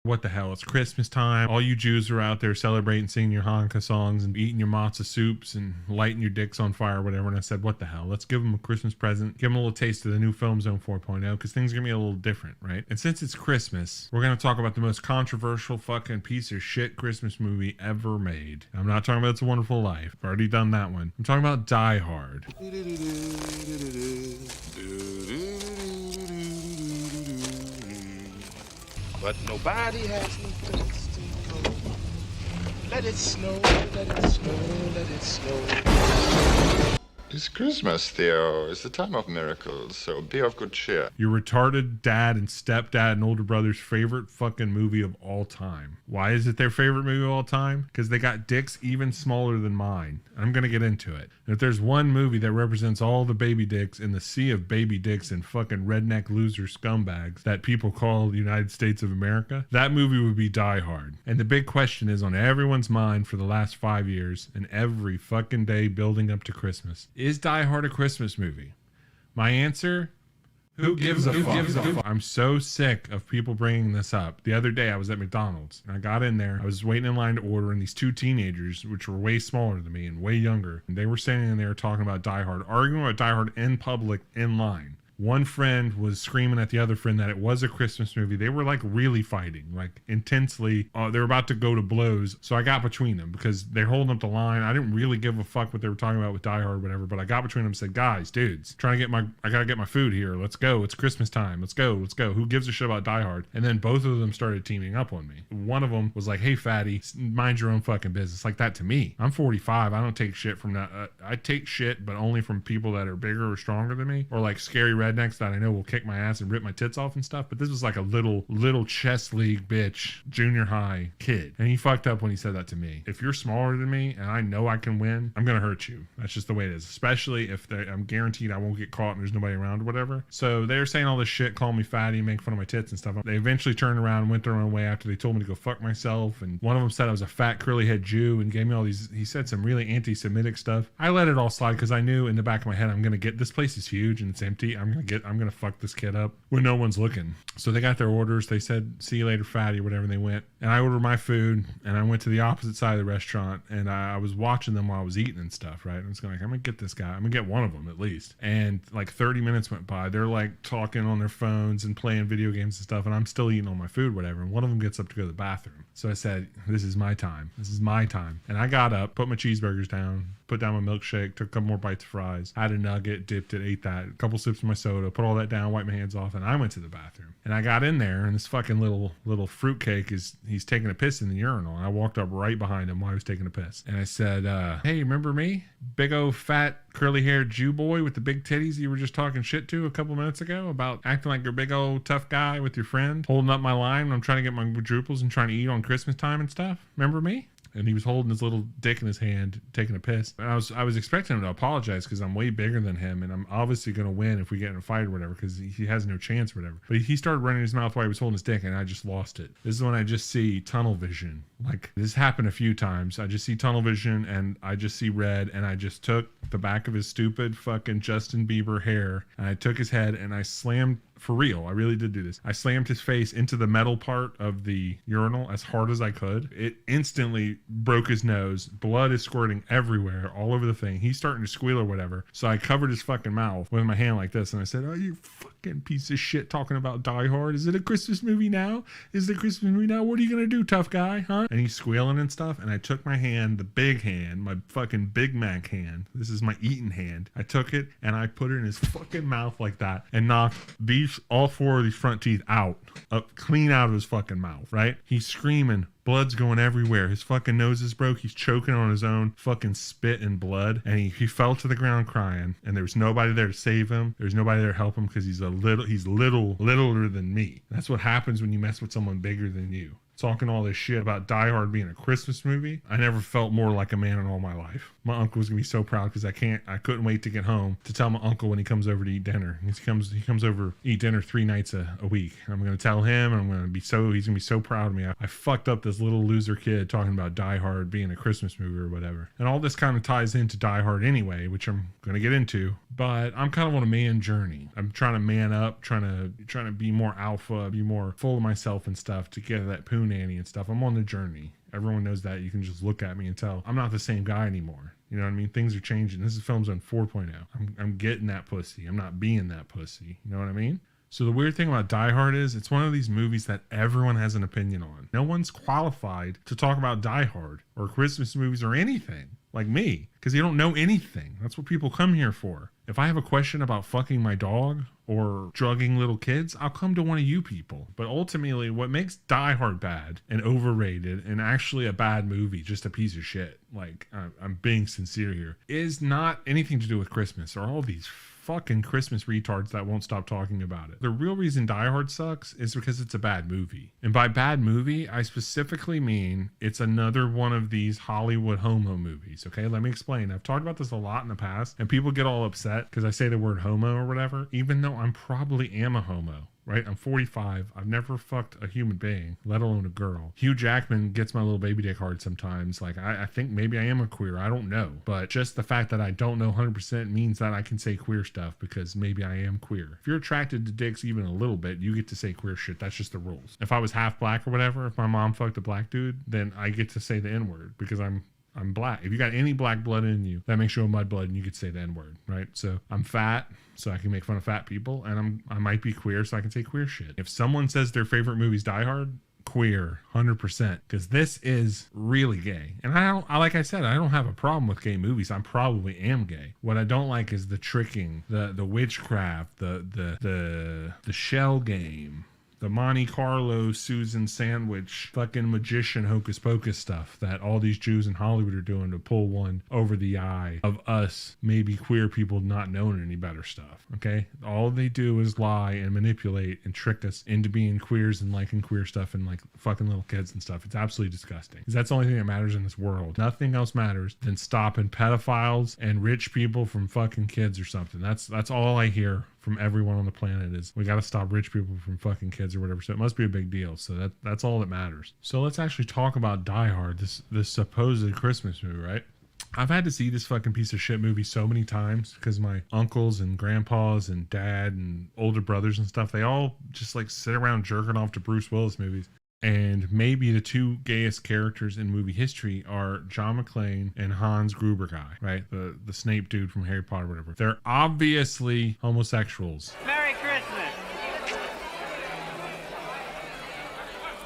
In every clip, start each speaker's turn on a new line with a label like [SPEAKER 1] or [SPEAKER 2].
[SPEAKER 1] What the hell? It's Christmas time. All you Jews are out there celebrating, singing your Hanukkah songs and eating your matzah soups and lighting your dicks on fire or whatever. And I said, what the hell? Let's give them a Christmas present. Give them a little taste of the new Film Zone 4.0 because things are going to be a little different, right? And since it's Christmas, we're going to talk about the most controversial fucking piece of shit Christmas movie ever made. I'm not talking about It's a Wonderful Life. I've already done that one. I'm talking about Die Hard.
[SPEAKER 2] But nobody has any place to go. Let it snow, let it snow, let it snow.
[SPEAKER 3] It's Christmas, Theo. It's the time of miracles, so be of good cheer.
[SPEAKER 1] Your retarded dad and stepdad and older brother's favorite fucking movie of all time. Why is it their favorite movie of all time? Because they got dicks even smaller than mine. I'm going to get into it. And if there's one movie that represents all the baby dicks in the sea of baby dicks and fucking redneck loser scumbags that people call the United States of America, that movie would be Die Hard. And the big question is on everyone's mind for the last 5 years and every fucking day building up to Christmas. Is Die Hard a Christmas movie? My answer, who gives a fuck? I'm so sick of people bringing this up. The other day I was at McDonald's and I got in there. I was waiting in line to order and these two teenagers, which were way smaller than me and way younger, and they were standing in there talking about Die Hard, arguing about Die Hard in public in line. One friend was screaming at the other friend that it was a Christmas movie. They were like really fighting, like intensely. They were about to go to blows. So I got between them because they're holding up the line. I didn't really give a fuck what they were talking about with Die Hard or whatever, but I got between them and said, guys, dudes, I gotta get my food here. Let's go. It's Christmas time. Let's go. Who gives a shit about Die Hard? And then both of them started teaming up on me. One of them was like, hey, fatty, mind your own fucking business. Like that to me. I'm 45. I don't take shit from that. I take shit, but only from people that are bigger or stronger than me or like scary rednecks that I know will kick my ass and rip my tits off and stuff. But this was like a little chess league bitch, junior high kid. And he fucked up when he said that to me. If you're smaller than me and I know I can win, I'm going to hurt you. That's just the way it is. Especially if I'm guaranteed I won't get caught and there's nobody around or whatever. So they're saying all this shit, calling me fatty, make fun of my tits and stuff. They eventually turned around and went their own way after they told me to go fuck myself. And one of them said I was a fat curly head Jew and gave me all these, he said some really anti-Semitic stuff. I let it all slide because I knew in the back of my head, I'm going to get, this place is huge and it's empty. I'm going to fuck this kid up when no one's looking. So they got their orders. They said, see you later, fatty, or whatever. They went and I ordered my food and I went to the opposite side of the restaurant and I was watching them while I was eating and stuff, right? I was going like, I'm going to get this guy. I'm going to get one of them at least. And like 30 minutes went by. They're like talking on their phones and playing video games and stuff. And I'm still eating all my food, whatever. And one of them gets up to go to the bathroom. So I said, this is my time. This is my time. And I got up, put my cheeseburgers down, put down my milkshake, took a couple more bites of fries, had a nugget, dipped it, ate that, a couple sips of my soda, put all that down, wiped my hands off, and I went to the bathroom. And I got in there, and this fucking little fruitcake he's taking a piss in the urinal. And I walked up right behind him while he was taking a piss. And I said, hey, remember me? Big old fat curly-haired Jew boy with the big titties you were just talking shit to a couple minutes ago about acting like you're a big old tough guy with your friend, holding up my line when I'm trying to get my quadruples and trying to eat on Christmas time and stuff. Remember me? And he was holding his little dick in his hand, taking a piss. And I was expecting him to apologize because I'm way bigger than him, and I'm obviously going to win if we get in a fight or whatever because he has no chance or whatever. But he started running his mouth while he was holding his dick, and I just lost it. This is when I just see tunnel vision. Like, this happened a few times. I just see tunnel vision, and I just see red, and I just took the back of his stupid fucking Justin Bieber hair, and I took his head, and I slammed. For real, I really did do this. I slammed his face into the metal part of the urinal as hard as I could. It instantly broke his nose. Blood is squirting everywhere, all over the thing. He's starting to squeal or whatever. So I covered his fucking mouth with my hand like this, and I said, oh, you fucking piece of shit talking about Die Hard. Is it a Christmas movie now? Is it a Christmas movie now? What are you going to do, tough guy, huh? And he's squealing and stuff, and I took my hand, the big hand, my fucking Big Mac hand. This is my eating hand. I took it, and I put it in his fucking mouth like that, and knocked all four of these front teeth out, clean out of his fucking mouth, right? He's screaming. Blood's going everywhere. His fucking nose is broke. He's choking on his own fucking spit and blood. And he fell to the ground crying. And there was nobody there to save him. There's nobody there to help him because he's littler than me. That's what happens when you mess with someone bigger than you. talking all this shit about Die Hard being a Christmas movie. I never felt more like a man in all my life. My uncle was gonna be so proud because I couldn't wait to get home to tell my uncle when he comes over to eat dinner. He comes over eat dinner 3 nights a week. I'm gonna tell him, and he's gonna be so proud of me. I fucked up this little loser kid talking about Die Hard being a Christmas movie or whatever. And all this kind of ties into Die Hard anyway, which I'm gonna get into. But I'm kind of on a man journey. I'm trying to man up, trying to be more alpha, be more full of myself and stuff to get that poo nanny and stuff. I'm on the journey. Everyone knows that. You can just look at me and tell I'm not the same guy anymore. You know what I mean? Things are changing. This is Film Zone 4.0. I'm getting that pussy. I'm not being that pussy. You know what I mean? So the weird thing about Die Hard is it's one of these movies that everyone has an opinion on. No one's qualified to talk about Die Hard or Christmas movies or anything like me, because you don't know anything. That's what people come here for. If I have a question about fucking my dog or drugging little kids, I'll come to one of you people. But ultimately, what makes Die Hard bad and overrated and actually a bad movie, just a piece of shit, like I'm being sincere here, is not anything to do with Christmas or all these fucking Christmas retards that won't stop talking about it. The real reason Die Hard sucks is because it's a bad movie. And by bad movie, I specifically mean it's another one of these Hollywood homo movies. Okay, let me explain. I've talked about this a lot in the past, and people get all upset because I say the word homo or whatever, even though I'm probably am a homo. Right? I'm 45. I've never fucked a human being, let alone a girl. Hugh Jackman gets my little baby dick hard sometimes. Like, I think maybe I am a queer. I don't know. But just the fact that I don't know 100% means that I can say queer stuff because maybe I am queer. If you're attracted to dicks even a little bit, you get to say queer shit. That's just the rules. If I was half black or whatever, if my mom fucked a black dude, then I get to say the N-word because I'm black. If you got any black blood in you, that makes you a mudblood and you could say the N-word, right? So I'm fat, so I can make fun of fat people, and I might be queer, so I can say queer shit. If someone says their favorite movie's Die Hard, queer, 100%, because this is really gay. And like I said, I don't have a problem with gay movies. I probably am gay. What I don't like is the tricking, the witchcraft, the shell game, the Monte Carlo Susan sandwich fucking magician hocus pocus stuff that all these Jews in Hollywood are doing to pull one over the eye of us, maybe queer people not knowing any better stuff. Okay? All they do is lie and manipulate and trick us into being queers and liking queer stuff and like fucking little kids and stuff. It's absolutely disgusting. Because that's the only thing that matters in this world. Nothing else matters than stopping pedophiles and rich people from fucking kids or something. That's all I hear from everyone on the planet is we got to stop rich people from fucking kids or whatever. So it must be a big deal. So that's all that matters. So let's actually talk about Die Hard, this supposed Christmas movie, right? I've had to see this fucking piece of shit movie so many times because my uncles and grandpas and dad and older brothers and stuff, they all just like sit around jerking off to Bruce Willis movies. And maybe the two gayest characters in movie history are John McClane and Hans Gruber guy, right? The Snape dude from Harry Potter, whatever. They're obviously homosexuals.
[SPEAKER 4] Merry Christmas!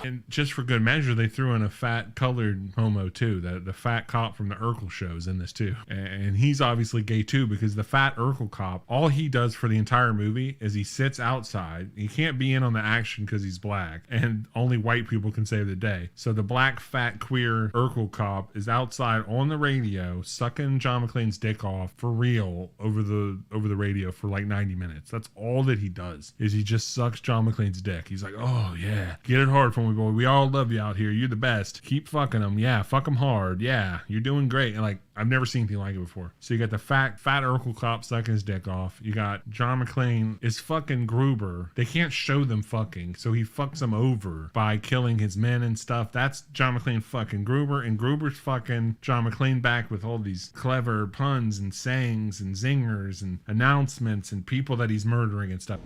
[SPEAKER 1] And just for good measure, they threw in a fat colored homo too. The fat cop from the Urkel shows in this too. And he's obviously gay too because the fat Urkel cop, all he does for the entire movie is he sits outside. He can't be in on the action because he's black and only white people can save the day. So the black fat queer Urkel cop is outside on the radio sucking John McClane's dick off for real over the radio for like 90 minutes. That's all that he does is he just sucks John McClane's dick. He's like, oh yeah, get it hard for me, boy. We all love you out here. You're the best. Keep fucking them. Yeah, fuck them hard. Yeah, you're doing great. And like, I've never seen anything like it before. So you got the fat Urkel cop sucking his dick off. You got John McClane is fucking Gruber. They can't show them fucking, so he fucks them over by killing his men and stuff. That's John McClane fucking Gruber, and Gruber's fucking John McClane back with all these clever puns and sayings and zingers and announcements and people that he's murdering and stuff.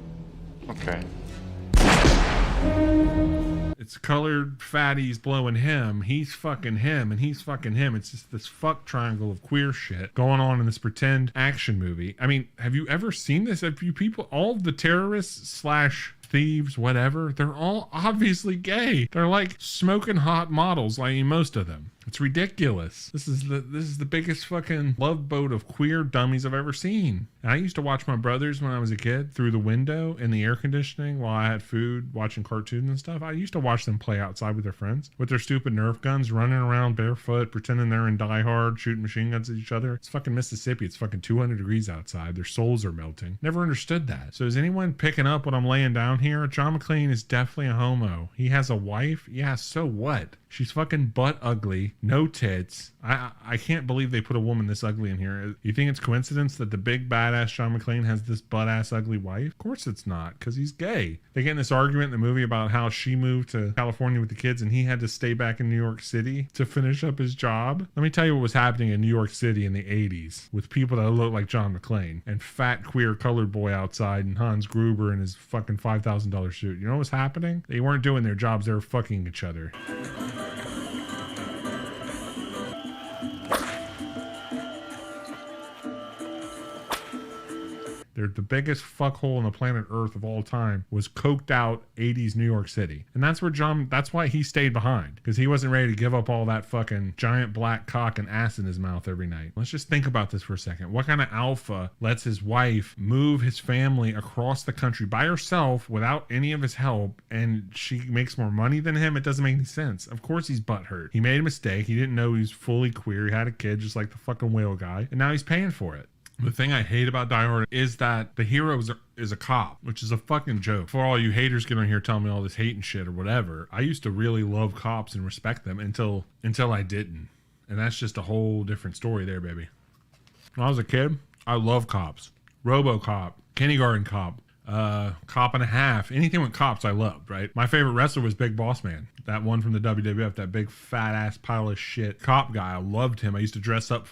[SPEAKER 3] Okay.
[SPEAKER 1] It's colored fatties blowing him. He's fucking him and he's fucking him. It's just this fuck triangle of queer shit going on in this pretend action movie. I mean, have you ever seen this? Have you people, all of the terrorists / thieves, whatever, they're all obviously gay. They're like smoking hot models, like most of them. It's ridiculous. This is the biggest fucking love boat of queer dummies I've ever seen. And I used to watch my brothers when I was a kid through the window in the air conditioning while I had food, watching cartoons and stuff. I used to watch them play outside with their friends with their stupid Nerf guns, running around barefoot, pretending they're in Die Hard, shooting machine guns at each other. It's fucking Mississippi. It's fucking 200 degrees outside. Their souls are melting. Never understood that. So is anyone picking up what I'm laying down here? John McClane is definitely a homo. He has a wife. Yeah, so what? She's fucking butt ugly, no tits. I can't believe they put a woman this ugly in here. You think it's coincidence that the big badass John McClane has this butt ass ugly wife? Of course it's not, because he's gay. They get in this argument in the movie about how she moved to California with the kids and he had to stay back in New York City to finish up his job. Let me tell you what was happening in New York City in the 80s with people that look like John McClane and fat queer colored boy outside and Hans Gruber in his fucking $5,000 suit. You know what was happening? They weren't doing their jobs. They were fucking each other. The biggest fuckhole on the planet Earth of all time was coked out 80s New York City. And that's why he stayed behind, because he wasn't ready to give up all that fucking giant black cock and ass in his mouth every night. Let's just think about this for a second. What kind of alpha lets his wife move his family across the country by herself without any of his help, and she makes more money than him? It doesn't make any sense. Of course he's butthurt. He made a mistake. He didn't know he was fully queer. He had a kid just like the fucking whale guy, and now he's paying for it. The thing I hate about Die Hard is that the hero is a cop, which is a fucking joke. For all you haters get on here telling me all this hate and shit or whatever, I used to really love cops and respect them until I didn't. And that's just a whole different story there, baby. When I was a kid, I loved cops. RoboCop, Kindergarten Cop, Cop and a Half. Anything with cops I loved, right? My favorite wrestler was Big Boss Man. That one from the WWF, that big fat ass pile of shit cop guy. I loved him. I used to dress up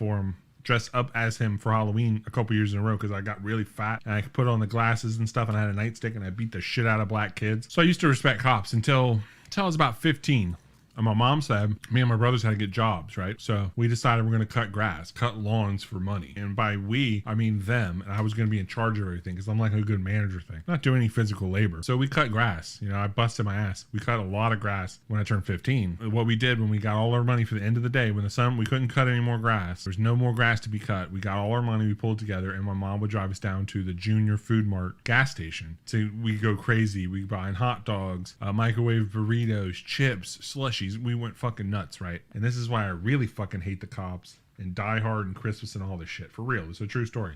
[SPEAKER 1] as him for Halloween a couple years in a row because I got really fat and I could put on the glasses and stuff, and I had a nightstick and I beat the shit out of black kids. So I used to respect cops until I was about 15. And my mom said me and my brothers had to get jobs, right? So we decided we're going to cut grass, cut lawns for money. And by we, I mean them. And I was going to be in charge of everything because I'm like a good manager thing. Not doing any physical labor. So we cut grass. You know, I busted my ass. We cut a lot of grass when I turned 15. What we did when we got all our money for the end of the day, when the sun, we couldn't cut any more grass. There's no more grass to be cut. We got all our money, we pulled together, and my mom would drive us down to the Junior Food Mart gas station. So we go crazy. We buying hot dogs, microwave burritos, chips, slushies. We went fucking nuts, right? And this is why I really fucking hate the cops and Die Hard and Christmas and all this shit. For real. It's a true story.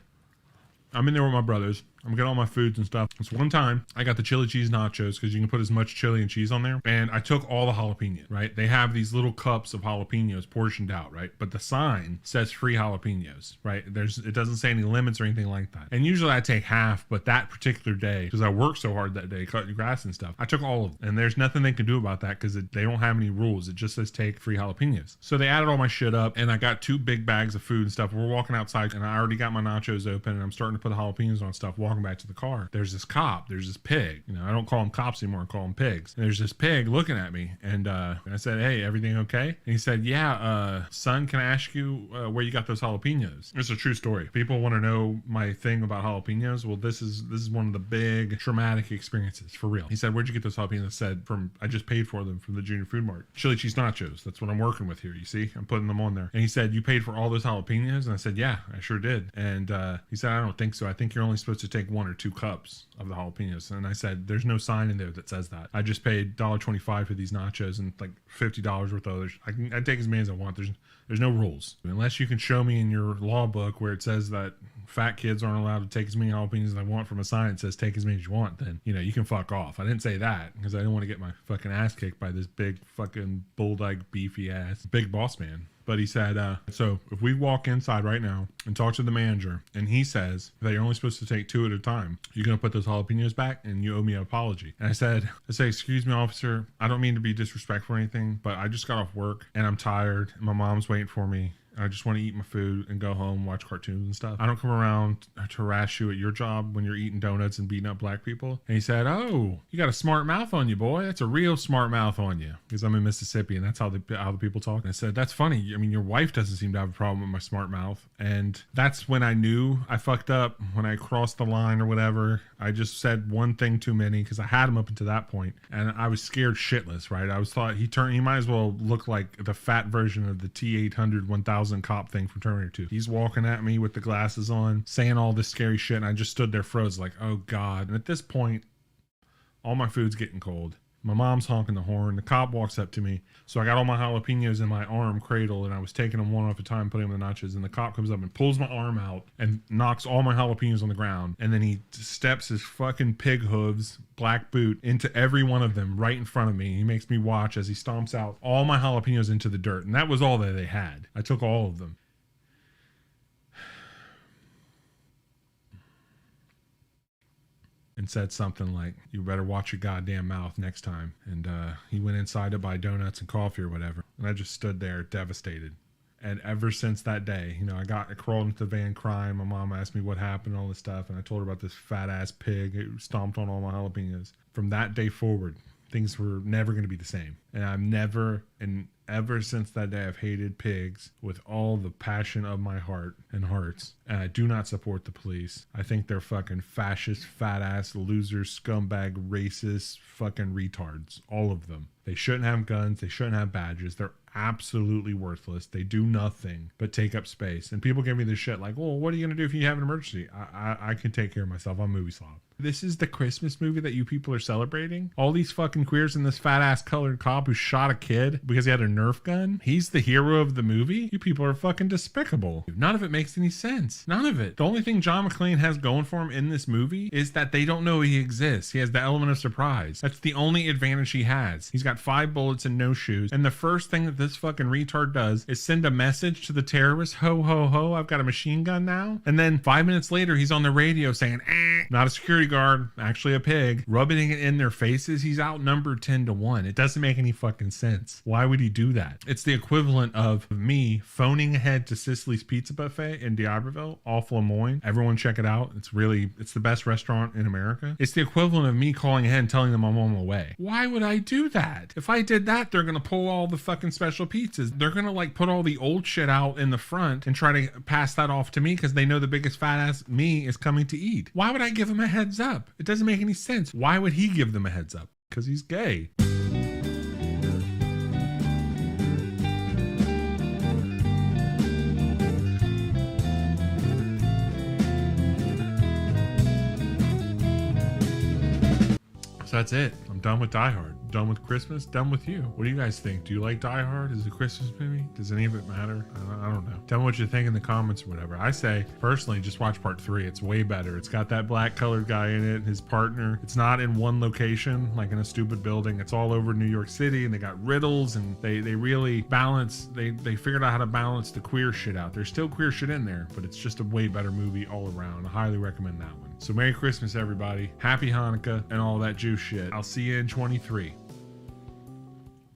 [SPEAKER 1] I'm in there with my brothers. I'm getting all my foods and stuff. So one time I got the chili cheese nachos because you can put as much chili and cheese on there. And I took all the jalapenos, right? They have these little cups of jalapenos portioned out, right? But the sign says free jalapenos, right? It doesn't say any limits or anything like that. And usually I take half, but that particular day, because I worked so hard that day cutting grass and stuff, I took all of them. And there's nothing they can do about that because they don't have any rules. It just says take free jalapenos. So they added all my shit up and I got 2 big bags of food and stuff. We're walking outside and I already got my nachos open and I'm starting to put the jalapenos on stuff, walking back to the car. There's this cop, there's this pig. You know, I don't call them cops anymore, I call them pigs. And there's this pig looking at me and I said, hey, everything okay? And he said, yeah, son, can I ask you where you got those jalapenos? It's a true story. People want to know my thing about jalapenos. Well, this is one of the big traumatic experiences, for real. He said, where'd you get those jalapenos? I said, I just paid for them from the Junior Food Mart. Chili cheese nachos, that's what I'm working with here, you see? I'm putting them on there. And he said, you paid for all those jalapenos? And I said, yeah, I sure did. And he said, I don't think so. I think you're only supposed to take 1 or 2 cups of the jalapenos. And I said, there's no sign in there that says that. I just paid $1.25 for these nachos and like $50 worth of others. I take as many as I want. There's no rules. Unless you can show me in your law book where it says that fat kids aren't allowed to take as many jalapenos as they want from a sign that says take as many as you want, then, you know, you can fuck off. I didn't say that because I didn't want to get my fucking ass kicked by this big fucking bulldog beefy ass big boss man. But he said, so if we walk inside right now and talk to the manager and he says that you're only supposed to take 2 at a time, you're going to put those jalapenos back and you owe me an apology. And I said, excuse me, officer, I don't mean to be disrespectful or anything, but I just got off work and I'm tired and my mom's waiting for me I just want to eat my food and go home, watch cartoons and stuff. I don't come around to harass you at your job when you're eating donuts and beating up black people. And he said, oh, you got a smart mouth on you, boy. That's a real smart mouth on you. Because I'm in Mississippi and that's how the people talk. And I said, that's funny. I mean, your wife doesn't seem to have a problem with my smart mouth. And that's when I knew I fucked up, when I crossed the line or whatever. I just said one thing too many because I had him up until that point, and I was scared shitless, right? I was thought he might as well look like the fat version of the T-800 1000 cop thing from Terminator 2. He's walking at me with the glasses on, saying all this scary shit, and I just stood there froze like, oh God. And at this point, all my food's getting cold. My mom's honking the horn. The cop walks up to me. So I got all my jalapenos in my arm cradle, and I was taking them one off a time, putting them in the nachos. And the cop comes up and pulls my arm out and knocks all my jalapenos on the ground. And then he steps his fucking pig hooves, black boot, into every one of them right in front of me. He makes me watch as he stomps out all my jalapenos into the dirt. And that was all that they had. I took all of them. And said something like, you better watch your goddamn mouth next time. And he went inside to buy donuts and coffee or whatever. And I just stood there devastated. And ever since that day, you know, I crawled into the van crying. My mom asked me what happened, all this stuff. And I told her about this fat ass pig who stomped on all my jalapenos. From that day forward, things were never going to be the same. And ever since that day, I've hated pigs with all the passion of my heart and hearts. And I do not support the police. I think they're fucking fascist, fat ass, losers, scumbag, racist, fucking retards. All of them. They shouldn't have guns. They shouldn't have badges. They're absolutely worthless. They do nothing but take up space. And people give me this shit like, well, what are you going to do if you have an emergency? I can take care of myself. I'm a movie slob. This is the Christmas movie that you people are celebrating? All these fucking queers and this fat ass colored cop who shot a kid because he had a Nerf gun? He's the hero of the movie? You people are fucking despicable. None of it makes any sense. None of it. The only thing John McClane has going for him in this movie is that they don't know he exists. He has the element of surprise. That's the only advantage he has. He's got 5 bullets and no shoes. And the first thing that this fucking retard does is send a message to the terrorists, ho, ho, ho, I've got a machine gun now. And then 5 minutes later, he's on the radio saying, not a security guard, actually a pig, rubbing it in their faces. He's outnumbered 10-1. It doesn't make any fucking sense. Why would he do that? It's the equivalent of me phoning ahead to Sicily's Pizza Buffet in D'Iberville, off Lemoyne. Everyone check it out. It's the best restaurant in America. It's the equivalent of me calling ahead and telling them I'm on my way. Why would I do that? If I did that, they're going to pull all the fucking special pizzas. They're going to like put all the old shit out in the front and try to pass that off to me because they know the biggest fat ass me is coming to eat. Why would I give them a heads up? It doesn't make any sense. Why would he give them a heads up? Because he's gay. So that's it. I'm done with Die Hard. Done with Christmas. Done with you. What do you guys think? Do you like Die Hard? Is it a Christmas movie? Does any of it matter? I don't know. Tell me what you think in the comments or whatever. I say, personally, just watch part 3. It's way better. It's got that black colored guy in it, his partner. It's not in one location, like in a stupid building. It's all over New York City, and they got riddles, and they really balance. They figured out how to balance the queer shit out. There's still queer shit in there, but it's just a way better movie all around. I highly recommend that one. So Merry Christmas, everybody. Happy Hanukkah and all that Jew shit. I'll see you in 23.